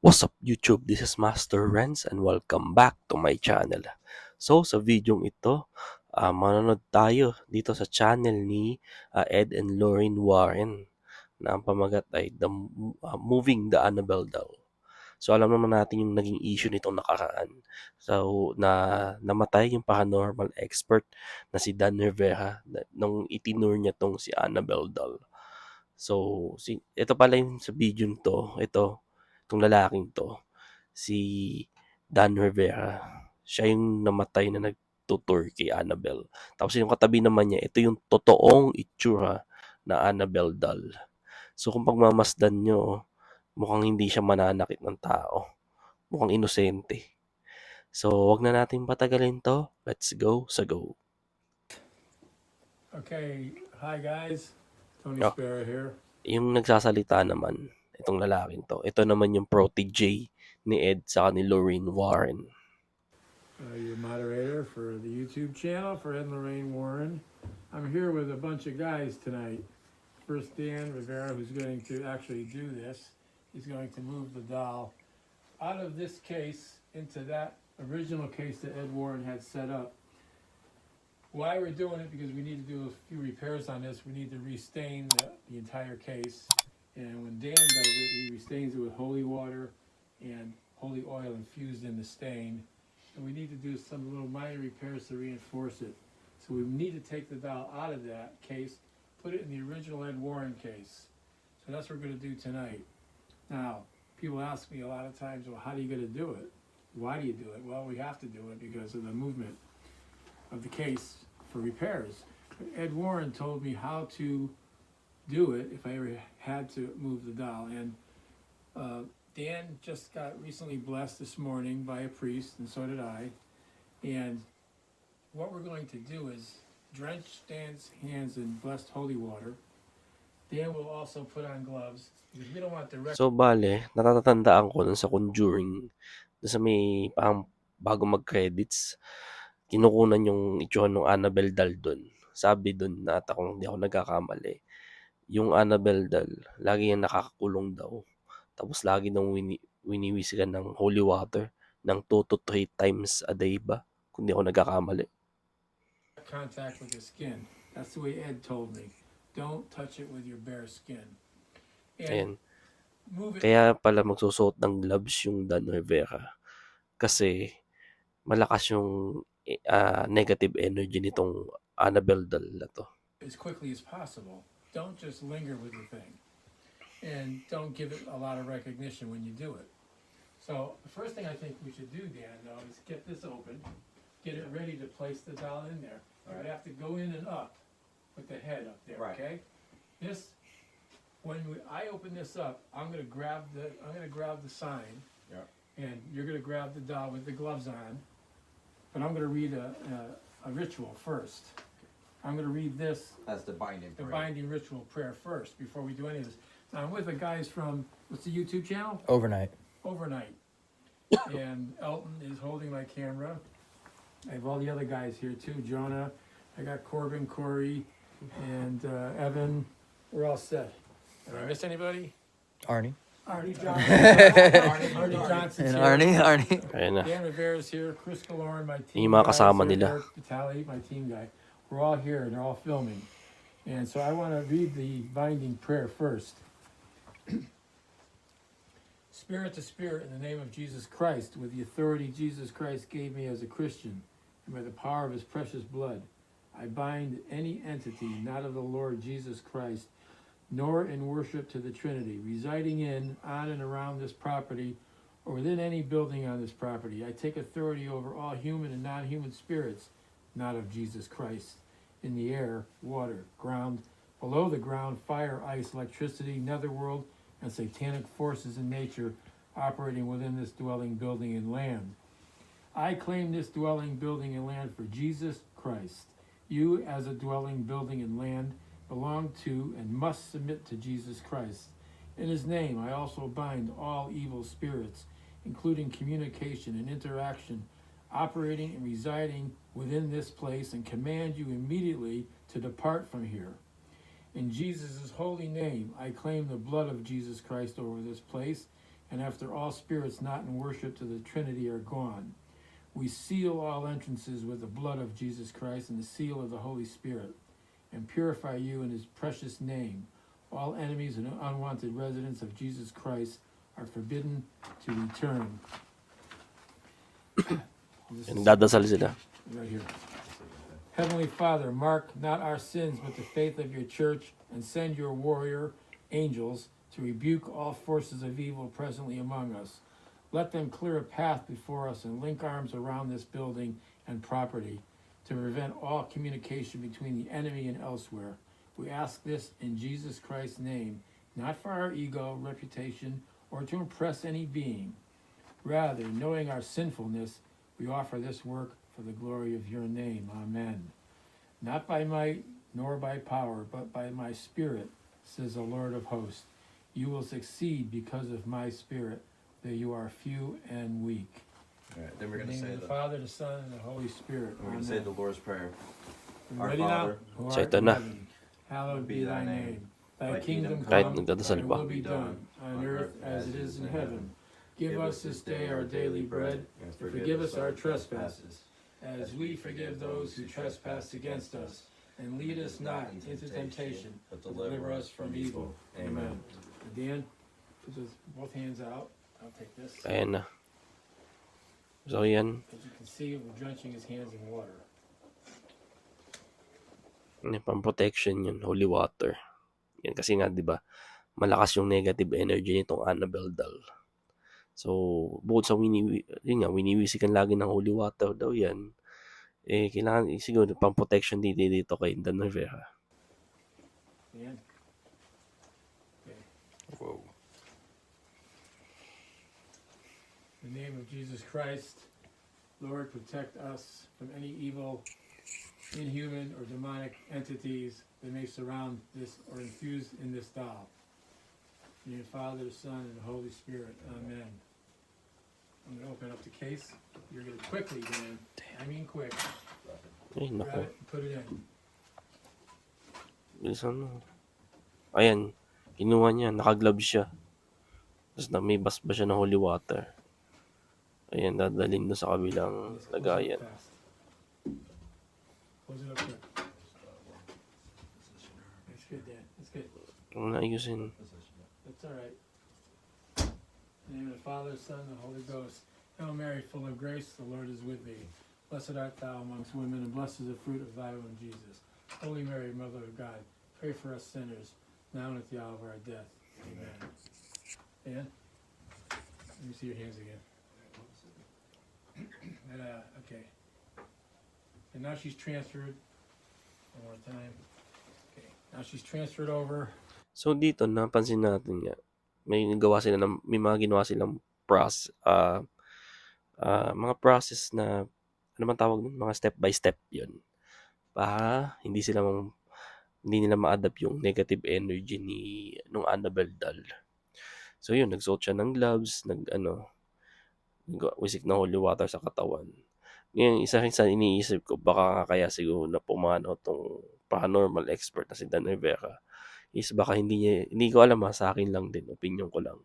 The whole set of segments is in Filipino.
What's up YouTube? This is Master Renz and welcome back to my channel. So sa videong ito, manonood tayo dito sa channel ni Ed and Lorraine Warren na ang pamagat ay Moving the Annabelle Doll. So alam naman natin yung naging issue nitong nakaraan. So namatay yung paranormal expert na si Dan Rivera nung itinur niya tong si Annabelle Doll. So ito pala yung sa video nito, itong lalaking to, si Dan Rivera. Siya yung namatay na nagtutour kay Annabelle. Tapos yung katabi naman niya, ito yung totoong itsura na Annabelle doll. So kung pagmamasdan nyo, mukhang hindi siya mananakit ng tao. Mukhang inosente. So wag na natin patagalin to. Let's go sa go. Okay, hi guys, Tony Oh, Spera here. yung nagsasalita naman, itong lalaking to. Ito naman yung protege ni Ed sa ni Lorraine Warren. Your moderator for the YouTube channel for Ed and Lorraine Warren. I'm here with a bunch of guys tonight. First, Dan Rivera, who's going to actually do this. He's going to move the doll out of this case into that original case that Ed Warren had set up. Why we're doing it, because we need to do a few repairs on this. We need to restain the entire case. And when Dan does it, he restains it with holy water and holy oil infused in the stain. And we need to do some little minor repairs to reinforce it. So we need to take the doll out of that case, put it in the original Ed Warren case. So that's what we're going to do tonight. Now, people ask me a lot of times, well, how are you going to do it? Why do you do it? Well, we have to do it because of the movement of the case for repairs. But Ed Warren told me how to do it if I ever had to move the doll. And Dan just got recently blessed this morning by a priest, and so did I. And what we're going to do is drench Dan's hands in blessed holy water. Dan will also put on gloves because we don't want direct. So bale, natatandaan ko nun sa Conjuring, dun sa may bago mag-credits, kinukunan yung itsura ng Annabelle doll dun. Sabi dun na kung hindi ako nagkakamali, yung Annabelle doll, lagi yung nakakakulong daw. Tapos lagi nang winiwisikan ng holy water ng 2 to 3 times a day ba? Kung hindi ako nagkakamali. Contact with the skin. That's the way Ed told me. Don't touch it with your bare skin. And Ayan. move it. Kaya pala magsusuot ng gloves yung Dan Rivera. Kasi malakas yung negative energy nitong Annabelle doll na to. As quickly as possible. Don't just linger with the thing. And don't give it a lot of recognition when you do it. So the first thing I think we should do, Dan, though, is get this open, get it ready to place the doll in there. Right. You have to go in and up with the head up there, Right. okay? This, I open this up, I'm gonna grab the sign, Yeah. and you're gonna grab the doll with the gloves on. But I'm gonna read a ritual first. I'm gonna read this, That's the binding the prayer. binding ritual prayer first before we do any of this. Now, I'm with the guys from, what's the YouTube channel? Overnight. Overnight. And Elton is holding my camera. I have all the other guys here too. Jonah, I got Corbin, Corey, and Evan. We're all set. Did I miss anybody? Arnie. Arnie Johnson. Arnie Johnson's And here. Arnie. Ayan na. Dan Rivera's here. Chris Galoran, my team. Yung mga guy, kasama Sir nila. Eric Vitale, my team guy. We're all here and they're all filming. And so I want to read the binding prayer first. Spirit to spirit, in the name of Jesus Christ, with the authority Jesus Christ gave me as a Christian, and by the power of his precious blood, I bind any entity not of the Lord Jesus Christ, nor in worship to the Trinity, residing in, on, and around this property, or within any building on this property. I take authority over all human and non-human spirits, not of Jesus Christ, in the air, water, ground, below the ground, fire, ice, electricity, netherworld, and satanic forces in nature operating within this dwelling, building, and land. I claim this dwelling, building, and land for Jesus Christ. You, as a dwelling, building, and land, belong to and must submit to Jesus Christ. In his name, I also bind all evil spirits, including communication and interaction, operating and residing within this place, and command you immediately to depart from here. In Jesus' holy name, I claim the blood of Jesus Christ over this place and after all spirits not in worship to the Trinity are gone. We seal all entrances with the blood of Jesus Christ and the seal of the Holy Spirit, and purify you in his precious name. All enemies and unwanted residents of Jesus Christ are forbidden to return. This is Nagdadasal sila. right here. Heavenly Father, mark not our sins but the faith of your church, and send your warrior angels to rebuke all forces of evil presently among us. Let them clear a path before us and link arms around this building and property to prevent all communication between the enemy and elsewhere. We ask this in Jesus Christ's name, not for our ego, reputation, or to impress any being. Rather, knowing our sinfulness, we offer this work for the glory of your name. Amen. Not by might nor by power, but by my Spirit, says the Lord of hosts. You will succeed because of my Spirit, though you are few and weak. All right, then we're In going the to name say of the the Father, the Son, and the Holy Spirit. we're going to say the Lord's Prayer. You Our ready Father, now? Who So art ito in na. heaven, hallowed be thy name. Thy Thy kingdom kingdom Kahit come, nagdadasal thy pa. will be done, on earth as it is in heaven. Give us this day our daily bread, and forgive us our trespasses, as we forgive those who trespass against us. And lead us not into temptation, but deliver us from evil. Amen. Dan, put those both hands out. I'll take this. Ayan na. So yan. As you can see, we're drenching his hands in water. Yan, pang-protection yun. Holy water. Yan kasi nga, di ba, malakas yung negative energy nitong Annabelle doll. So, bukod sa winiwisikan lagi ng holy water daw yan, eh, kailangan, siguro, pang-protection dito kay Dan Rivera. Dan? Okay. Wow. In the name of Jesus Christ, Lord, protect us from any evil, inhuman, or demonic entities that may surround this or infuse in this doll. In the name of the Father, the Son, and the Holy Spirit. Amen. I'm going to open up the case. You're going to quickly, Dan. I mean quick. Ay, Grab naku. it and put it in. Bilisan mo. Ayan. Kinuha niya. Naka-gloves siya. Tapos may basbas siya ng holy water. Ayan, dadalhin doon sa kabilang Just close it up lagayan. fast. Close it up quick. That's good, Dan. That's good. Kung naayusin. That's all right. In the name of the Father, Son, and the Holy Ghost. Hail Mary, full of grace, the Lord is with thee. Blessed art thou amongst women, and blessed is the fruit of thy womb, Jesus. Holy Mary, Mother of God, pray for us sinners, now and at the hour of our death. Amen. Dan? Let me see your hands again. Okay. And now she's transferred. One more time. Okay. Now she's transferred over. So dito napansin natin nga may mga ginawa silang mga process na ano man tawag nun, mga step by step 'yun. Para hindi nila ma-adapt yung negative energy nung Annabelle doll. So yun, nagsuot siya ng gloves, nagwisik ng holy water sa katawan. Ngayon, isa rin sa iniisip ko, baka kaya siguro na pumanaw tong paranormal expert na si Dan Rivera is baka hindi ko alam sa akin lang din, opinion ko lang.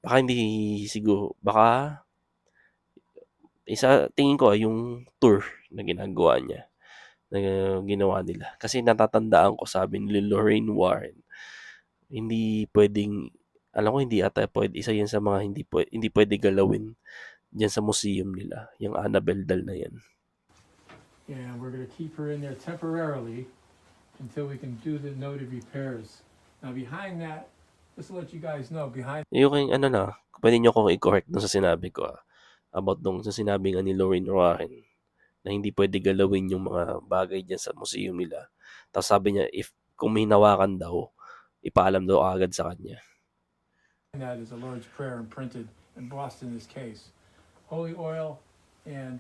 Baka hindi siguro, baka tingin ko yung tour na ginagawa niya, na ginawa nila. Kasi natatandaan ko sabi ni Lorraine Warren, hindi pwedeng, alam ko hindi ata pwede, isa yan sa mga hindi pwede galawin dyan sa museum nila, yung Annabelle doll na yan. And we're going to keep her in there temporarily until we can do the noted repairs. Now behind that, just to let you guys know, behind Yung pwede nyo akong i-correct dun sa sinabi ko about dun sa sinabi nga ni Lorraine Warren na hindi pwede galawin yung mga bagay dyan sa museum nila. Tapos sabi niya, kung may hinawakan daw, ipaalam daw agad sa kanya. that is the Lord's Prayer imprinted, embossed in this case. Holy oil and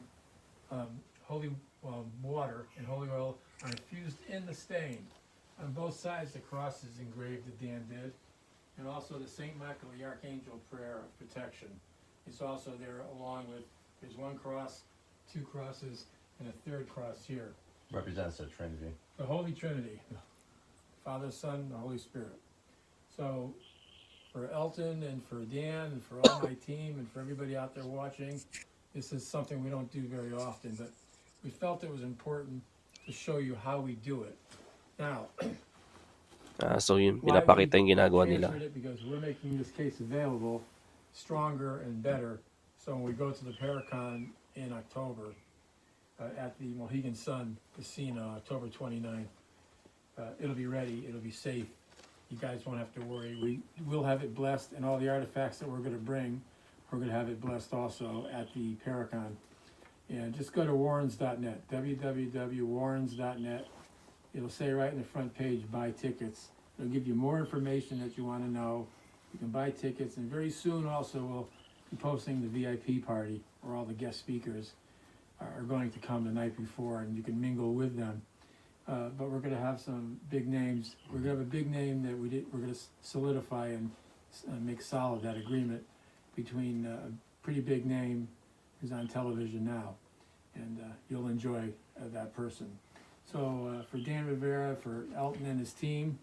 holy water and holy oil are infused in the stain. On both sides, the cross is engraved that Dan did, and also the Saint Michael the Archangel prayer of protection. It's also there along with, there's one cross, two crosses, and a third cross here. Represents the Trinity. The Holy Trinity, Father, Son, and the Holy Spirit. So, for Elton and for Dan and for all my team and for everybody out there watching. This is something we don't do very often, but we felt it was important to show you how we do it. Now, So yun, why pinapakita we yung ginagawa nila. transferred it, because we're making this case available stronger and better. So when we go to the Paracon in October, at the Mohegan Sun Casino, October 29th, it'll be ready, it'll be safe. You guys won't have to worry. We will have it blessed, and all the artifacts that we're gonna bring, we're gonna have it blessed also at the Paracon. And just go to warrens.net, www.warrens.net. It'll say right in the front page, buy tickets. It'll give you more information that you wanna know. You can buy tickets, and very soon also we'll be posting the VIP party, where all the guest speakers are going to come the night before, and you can mingle with them. But we're gonna have some big names. We're gonna have a big name that we're gonna solidify and make solid that agreement between a pretty big name who's on television now, and you'll enjoy that person. So for Dan Rivera, for Elton and his team,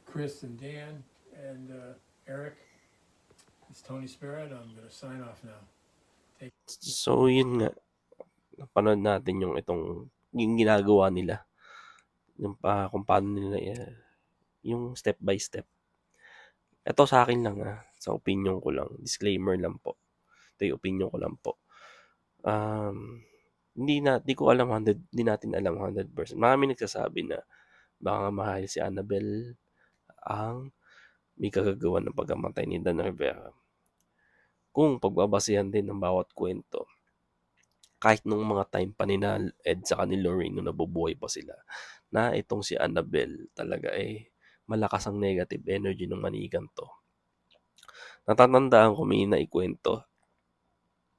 Chris and Dan and Eric, it's Tony Sparrow. I'm gonna sign off now. So yun nga, napanood natin yung ginagawa nila. Yung kung paano nila yung step by step. Ito sa akin lang sa opinion ko lang, disclaimer lang po. Ito yung opinion ko lang po. Hindi natin alam 100%. Marami nagsasabi na baka mahal si Annabelle ang may kagagawan ng pagkamatay ni Dan Rivera. Kung pagbabasehan din ng bawat kwento, kahit nung mga time pa ni Ed sa ni Lorraine nung nabubuhay pa sila, na itong si Annabelle talaga malakas ang negative energy ng manigang to. Natatandaan ko may naikwento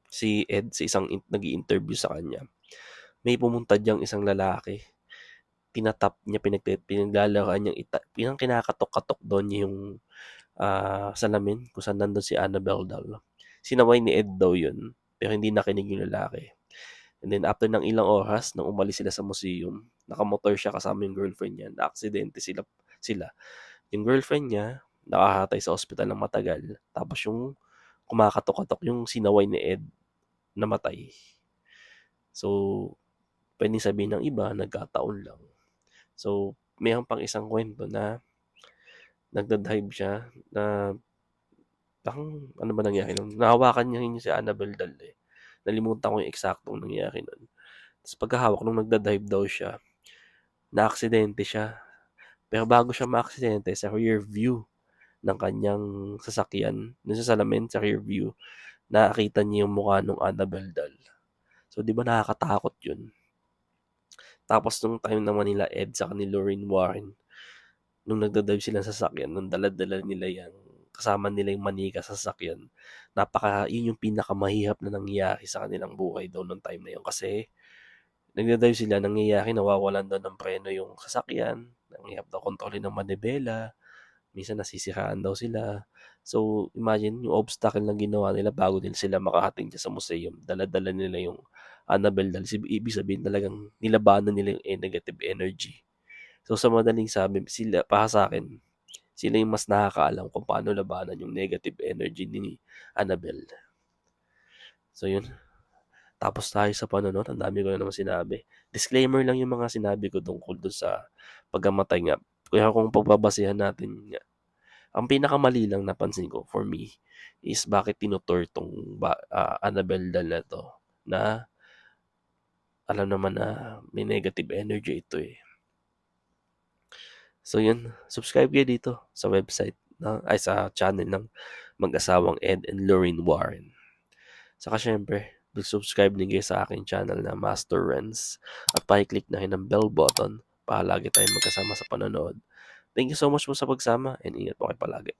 si Ed sa isang nag-i-interview sa kanya. May pumunta diyang isang lalaki, tinatap niya, pinaglalaan niyang kinakatok-katok doon niya yung salamin kung saan nandun si Annabelle daw. Sinaway ni Ed daw yun, pero hindi nakinig yung lalaki. And then after ng ilang oras, nang umalis sila sa museum, nakamotor siya kasama yung girlfriend niya, na-aksidente sila. Yung girlfriend niya, nakahatay sa ospital ng matagal. Tapos yung kumakatok-katok, yung sinaway ni Ed, namatay. So, pwedeng sabihin ng iba, nagkataon lang. So, mayroon pang isang kwento na nagdadive siya na ano ba nangyari nun? Nahawakan niya yun si Annabelle Dal Nalimutan ko yung eksaktong nangyari nun. Tapos pagkahawak nung nagdadive daw siya, na-aksidente siya. Pero bago siya ma-aksidente, sa rear view ng kanyang sasakyan, dun sa salamin, sa rear view, nakakita niya yung mukha ng Annabelle Dal. So, di ba nakakatakot yun? Tapos nung time naman nila Ed sa ni Lorraine Warren, nung nagdadive sila sa sasakyan, nung dala-dala nila yan, kasama nila yung manika sa sasakyan, yun yung pinakamahirap na nangyayari sa kanilang buhay daw nung time na yun. Kasi, nagdadive sila, nangyayari, nawawalan daw ng preno yung sasakyan, nangyayari daw kontrolin ng manibela, minsan nasisiraan daw sila. So, imagine, yung obstacle na ginawa nila bago nila sila makahating sa museum, dala-dala nila yung Annabelle Dal. Ibig sabihin talagang nilabanan nila yung negative energy. So, sa madaling sabi, para sa akin, sila yung mas nakakaalam kung paano labanan yung negative energy ni Annabelle. So, yun. Tapos tayo sa panonood, ang dami ko na naman sinabi. Disclaimer lang yung mga sinabi ko tungkol doon sa pagkamatay nga. Kaya kung pagbabasehan natin nga, ang pinakamali lang napansin ko for me is bakit tinutor tong Annabelle Dal na to, na alam naman na may negative energy ito So yun, subscribe kayo dito sa website sa channel ng mag-asawang Ed and Lorraine Warren. Saka syempre, subscribe din kayo sa aking channel na Master Renz at pakiclick na rin ang bell button para lagi tayong magkasama sa panonood. Thank you so much po sa pagsama and ingat po kayo palagi.